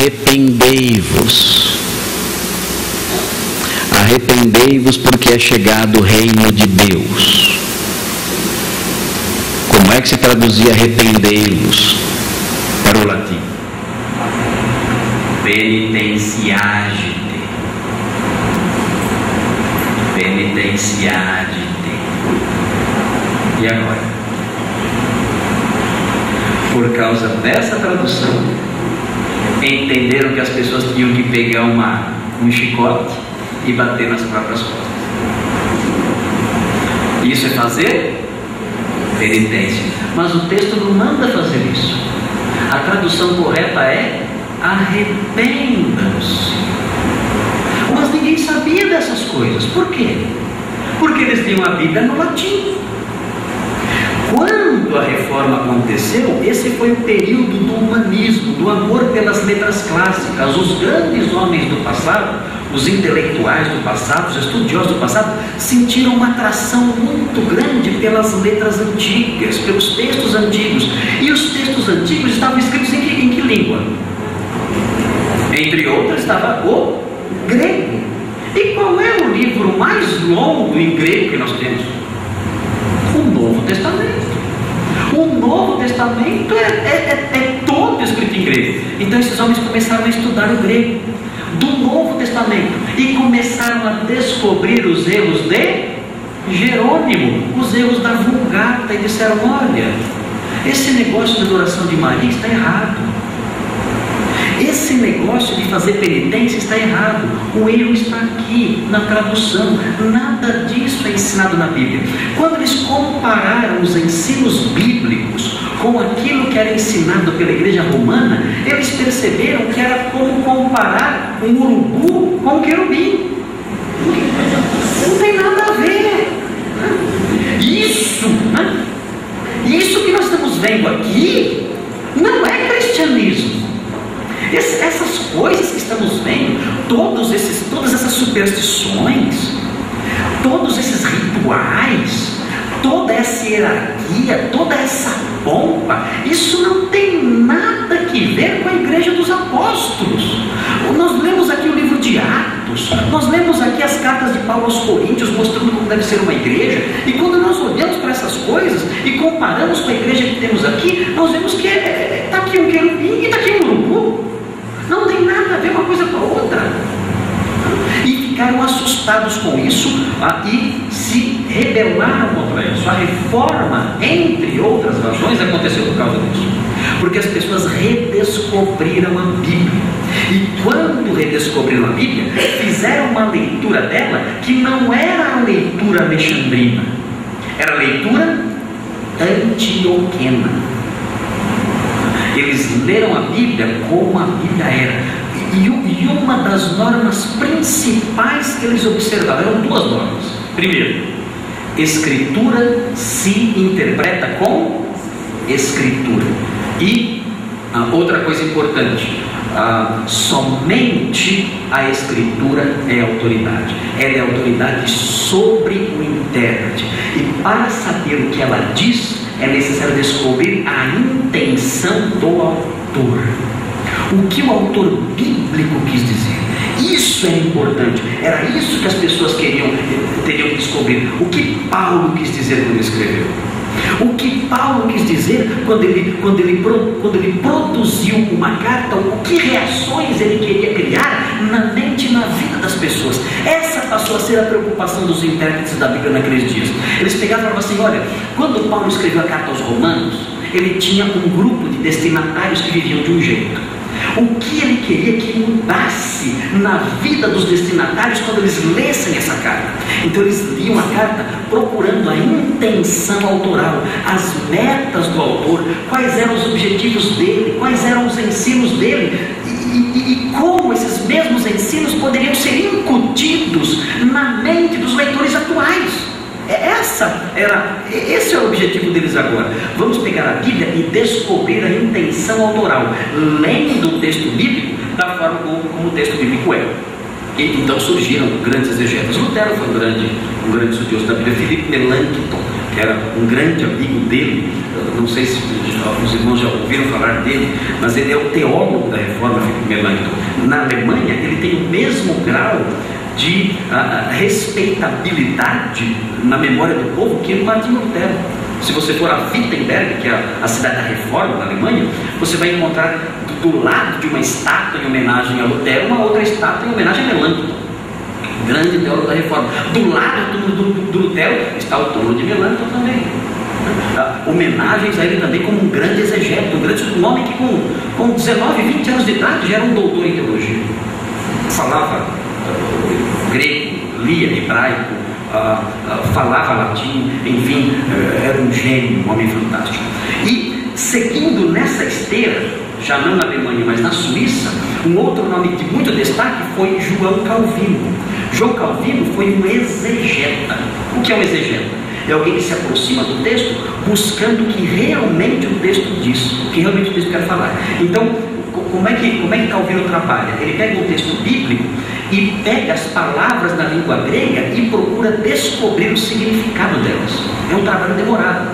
arrependei-vos. Arrependei-vos, porque é chegado o reino de Deus. Como é que se traduzia arrependei-vos para o latim? Penitenciagite. Penitenciagite. E agora? Por causa dessa tradução, entenderam que as pessoas tinham que pegar um chicote e bater nas próprias costas. Isso é fazer penitência. Mas o texto não manda fazer isso. A tradução correta é arrependam-se. Mas ninguém sabia dessas coisas. Por quê? Porque eles liam a Bíblia no latim. Quando a reforma aconteceu, esse foi o período do humanismo, do amor pelas letras clássicas. Os grandes homens do passado, os intelectuais do passado, os estudiosos do passado, sentiram uma atração muito grande pelas letras antigas, pelos textos antigos. E os textos antigos estavam escritos em que língua? Entre outras estava o grego. E qual é o livro mais longo em grego que nós temos? O Novo Testamento. O Novo Testamento é todo escrito em grego. Então esses homens começaram a estudar o grego do Novo Testamento e começaram a descobrir os erros de Jerônimo, os erros da Vulgata, e disseram: olha, esse negócio de adoração de Maria está errado. Esse negócio de fazer penitência está errado. O erro está aqui na tradução. Nada disso é ensinado na Bíblia. Quando eles compararam os ensinos bíblicos com aquilo que era ensinado pela igreja romana, eles perceberam que era como comparar um urubu com um querubim. Não tem nada a ver. Isso que nós estamos vendo aqui não é cristianismo. Essas coisas que estamos vendo, todas essas superstições, todos esses rituais, toda essa hierarquia, toda essa pompa, isso não tem nada que ver com a igreja dos apóstolos. Nós lemos aqui o livro de Atos, nós lemos aqui as cartas de Paulo aos Coríntios, mostrando como deve ser uma igreja, e quando nós olhamos para essas coisas e comparamos com a igreja que temos aqui, nós vemos que está aqui um querubim e está aqui um urubu. Não tem nada a ver uma coisa com a outra. E ficaram assustados com isso e se rebelaram contra isso. A reforma, entre outras razões, aconteceu por causa disso. Porque as pessoas redescobriram a Bíblia. E quando redescobriram a Bíblia, fizeram uma leitura dela que não era a leitura alexandrina, era a leitura antioquena. Eles leram a Bíblia como a Bíblia era. E uma das normas principais que eles observaram, eram duas normas. Primeiro, Escritura se interpreta com Escritura. E outra coisa importante, somente a Escritura é autoridade. Ela é autoridade sobre o intérprete. E para saber o que ela diz, é necessário descobrir a intenção do autor. O que o autor bíblico quis dizer. Isso é importante. Era isso que as pessoas teriam que descobrir. O que Paulo quis dizer quando ele escreveu. O que Paulo quis dizer quando ele produziu uma carta, o que reações ele queria criar na mente e na vida das pessoas. Essa passou a ser a preocupação dos intérpretes da Bíblia naqueles dias. Eles pegavam e falavam assim: olha, quando Paulo escreveu a carta aos Romanos, ele tinha um grupo de destinatários que viviam de um jeito. O que ele queria que mudasse na vida dos destinatários quando eles lessem essa carta? Então eles liam a carta procurando a intenção autoral, as metas do autor, quais eram os objetivos dele, quais eram os ensinos dele e como esses mesmos ensinos poderiam ser incutidos na mente dos leitores atuais. Esse é o objetivo deles agora. Vamos pegar a Bíblia e descobrir a intenção autoral, lendo o texto bíblico da forma como o texto bíblico é. E então surgiram grandes exegetas. Lutero foi um grande estudioso da Bíblia. Philippe Melanchthon, que era um grande amigo dele, não sei se os irmãos já ouviram falar dele, mas ele é o teólogo da Reforma, Philipp Melanchthon. Na Alemanha, ele tem o mesmo grau de respeitabilidade na memória do povo que o Martinho Lutero. Se você for a Wittenberg, que é a cidade da Reforma da Alemanha, você vai encontrar do lado de uma estátua em homenagem a Lutero, uma outra estátua em homenagem a Melanchthon, grande teólogo da Reforma. Do lado do Lutero está o túmulo de Melanchthon também. Homenagens a ele também como um grande exegeta, um homem que com 19, 20 anos de idade já era um doutor em teologia. Falava grego, lia hebraico, falava latim, enfim, era um gênio, um homem fantástico. E seguindo nessa esteira, já não na Alemanha, mas na Suíça, um outro nome de muito destaque foi João Calvino. João Calvino foi um exegeta. O que é um exegeta? É alguém que se aproxima do texto buscando o que realmente o texto diz, o que realmente o texto quer falar. Então, como é que Calvino trabalha? Ele pega um texto bíblico e pega as palavras na língua grega e procura descobrir o significado delas. É um trabalho demorado.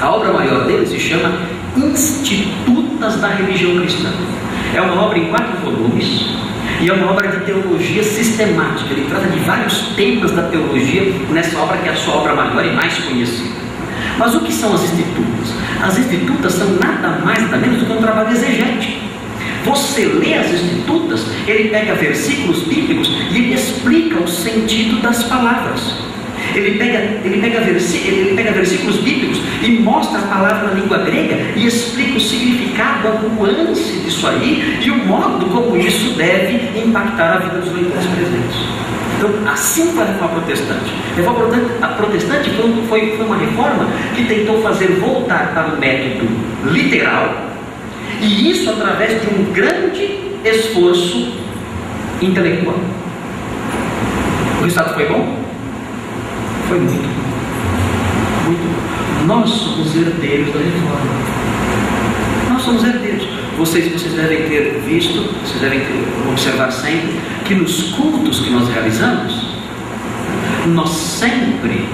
A obra maior dele se chama Institutas da Religião Cristã. É uma obra em 4 volumes e é uma obra de teologia sistemática. Ele trata de vários temas da teologia nessa obra, que é a sua obra maior e mais conhecida. Mas o que são as Institutas? As Institutas são nada mais, nada menos do que um trabalho exegético. Você lê as Institutas, ele pega versículos bíblicos e ele explica o sentido das palavras. Ele pega versículos bíblicos e mostra a palavra na língua grega e explica o significado, a nuance disso aí e o modo como isso deve impactar a vida dos leitores presentes. Então, assim foi a Reforma Protestante. A Reforma Protestante foi uma reforma que tentou fazer voltar para o método literal, e isso através de um grande esforço intelectual. O resultado foi bom? Foi muito bom. Muito bom. Nós somos herdeiros da reforma. Nós somos herdeiros. Vocês devem ter visto, vocês devem observar sempre, que nos cultos que nós realizamos, nós sempre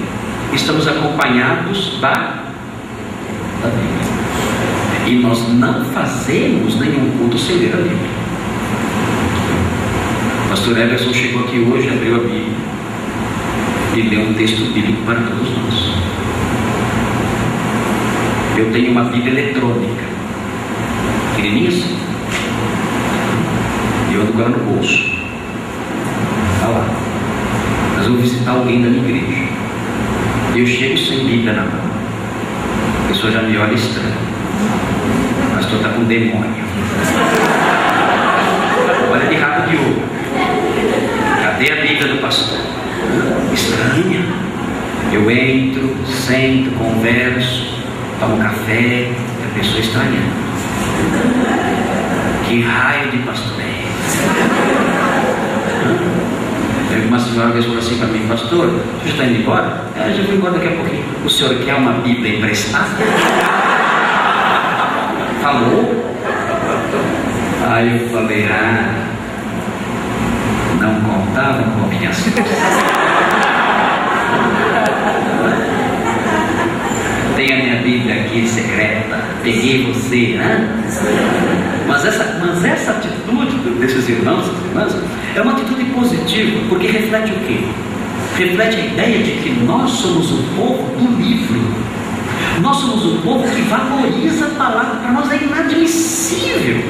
estamos acompanhados da Bíblia. E nós não fazemos nenhum culto sem ler a Bíblia. O pastor Everson chegou aqui hoje, abriu a Bíblia e leu um texto bíblico para todos nós. Eu tenho uma Bíblia eletrônica, pequenininha assim, e eu ando com ela no bolso. Está lá. Mas eu vou visitar alguém da minha igreja e eu chego sem Bíblia na mão. A pessoa já me olha estranho. O pastor está com demônio. Olha de rabo de ouro. Cadê a Bíblia do pastor? Estranha. Eu entro, sento, converso, tomo café, e a pessoa estranha. Que raio de pastor é esse? Teve uma senhora que falou assim para mim: pastor, você está indo embora? Já vou embora daqui a pouquinho. O senhor quer uma Bíblia emprestada? Falou? Aí eu falei: não contava com a minha sorte. Tem a minha Bíblia aqui secreta, peguei você, né? Mas essa atitude desses irmãos e irmãs é uma atitude positiva, porque reflete o quê? Reflete a ideia de que nós somos o povo do livro. Nós somos um povo que valoriza a palavra. Para nós é inadmissível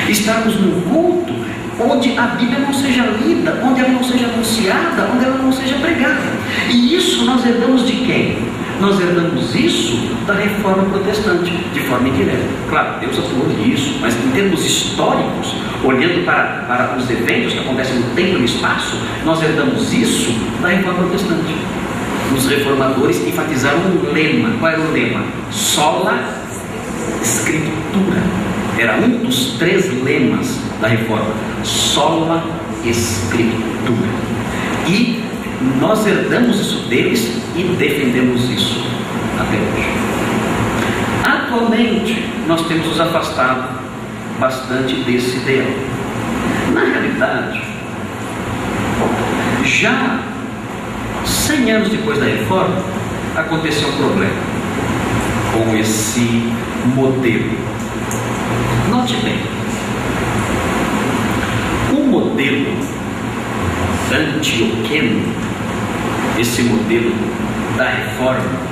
estarmos num culto onde a Bíblia não seja lida, onde ela não seja anunciada, onde ela não seja pregada. E isso nós herdamos de quem? Nós herdamos isso da Reforma Protestante, de forma indireta. Claro, Deus atuou nisso, mas em termos históricos, olhando para os eventos que acontecem no tempo e no espaço, nós herdamos isso da Reforma Protestante. Os reformadores enfatizaram um lema. Qual era o lema? Sola Scriptura. Era um dos 3 lemas da reforma. Sola Scriptura. E nós herdamos isso deles e defendemos isso até hoje. Atualmente, nós temos nos afastado bastante desse ideal. Na realidade, já 100 anos depois da reforma, aconteceu um problema. com esse modelo. Note bem, o modelo antioqueno, esse modelo da reforma,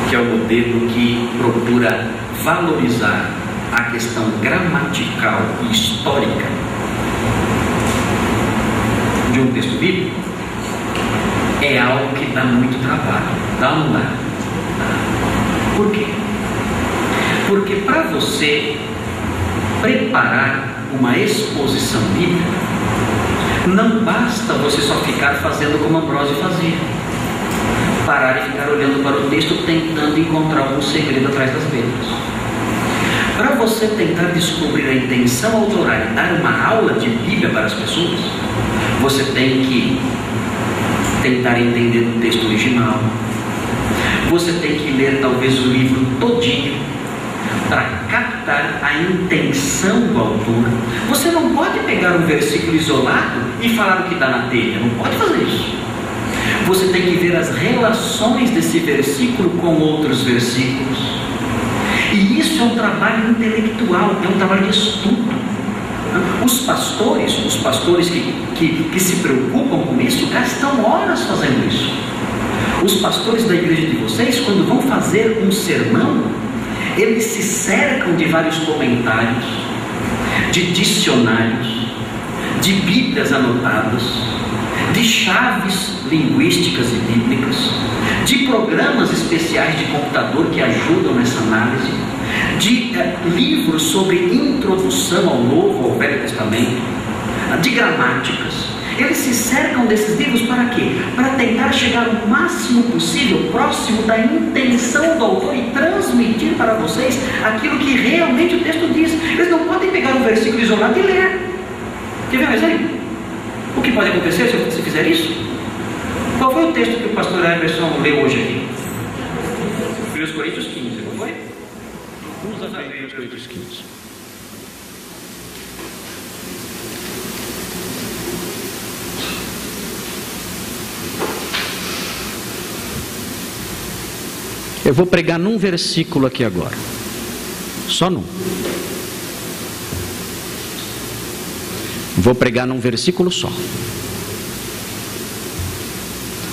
que é o modelo que procura valorizar a questão gramatical e histórica de um texto bíblico, é algo que dá muito trabalho. Dá ou não dá? Por quê? Porque para você preparar uma exposição bíblica, não basta você só ficar fazendo como Ambrósio fazia, parar e ficar olhando para o texto tentando encontrar algum segredo atrás das letras. Para você tentar descobrir a intenção autoral e dar uma aula de Bíblia para as pessoas, você tem que tentar entender o texto original, você tem que ler talvez o livro todinho para captar a intenção do autor. Você não pode pegar um versículo isolado e falar o que dá na telha, não pode fazer isso. Você tem que ver as relações desse versículo com outros versículos. E isso é um trabalho intelectual, é um trabalho de estudo. Os pastores que se preocupam com isso, gastam horas fazendo isso. Os pastores da igreja de vocês, quando vão fazer um sermão, eles se cercam de vários comentários, de dicionários, de bíblias anotadas, de chaves linguísticas e bíblicas, de programas especiais de computador que ajudam nessa análise, de livros sobre introdução ao Novo, ao Velho Testamento, de gramáticas. Eles se cercam desses livros para quê? Para tentar chegar o máximo possível próximo da intenção do autor e transmitir para vocês aquilo que realmente o texto diz. Eles não podem pegar um versículo isolado e ler. Quer ver um exemplo? O que pode acontecer se você fizer isso? Qual foi o texto que o pastor Emerson leu hoje aqui? 1 Coríntios 15, não foi? Vamos a 1 Coríntios 15. Eu vou pregar num versículo aqui agora. Só num. Vou pregar num versículo só.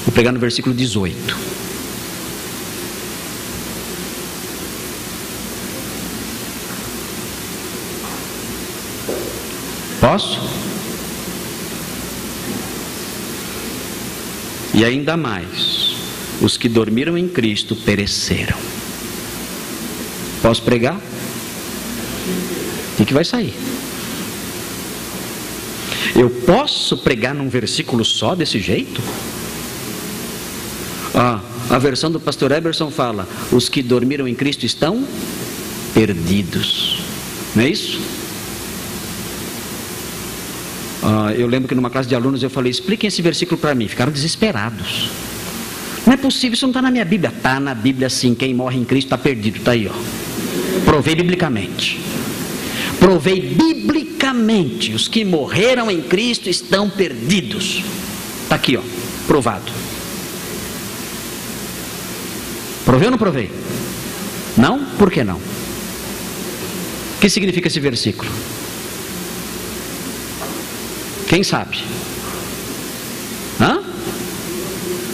Vou pregar no versículo 18. Posso? E ainda mais, os que dormiram em Cristo pereceram. Posso pregar? O que vai sair? Eu posso pregar num versículo só desse jeito? A versão do pastor Emerson fala: os que dormiram em Cristo estão perdidos. Não é isso? Eu lembro que numa classe de alunos eu falei: expliquem esse versículo para mim. Ficaram desesperados. Não é possível, isso não está na minha Bíblia. Está na Bíblia sim, quem morre em Cristo está perdido. Está aí, ó. Provei biblicamente. Provei biblicamente. Os que morreram em Cristo estão perdidos. Está aqui, ó, provado. Provei ou não provei? Não? Por que não? O que significa esse versículo? Quem sabe?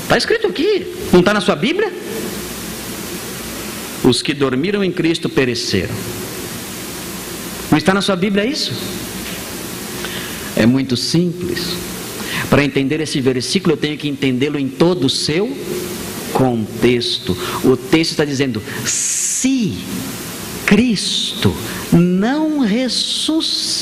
Está escrito aqui. Não está na sua Bíblia? Os que dormiram em Cristo pereceram. Não está na sua Bíblia isso? É muito simples. Para entender esse versículo eu tenho que entendê-lo em todo o seu contexto. O texto está dizendo: se Cristo não ressuscitou,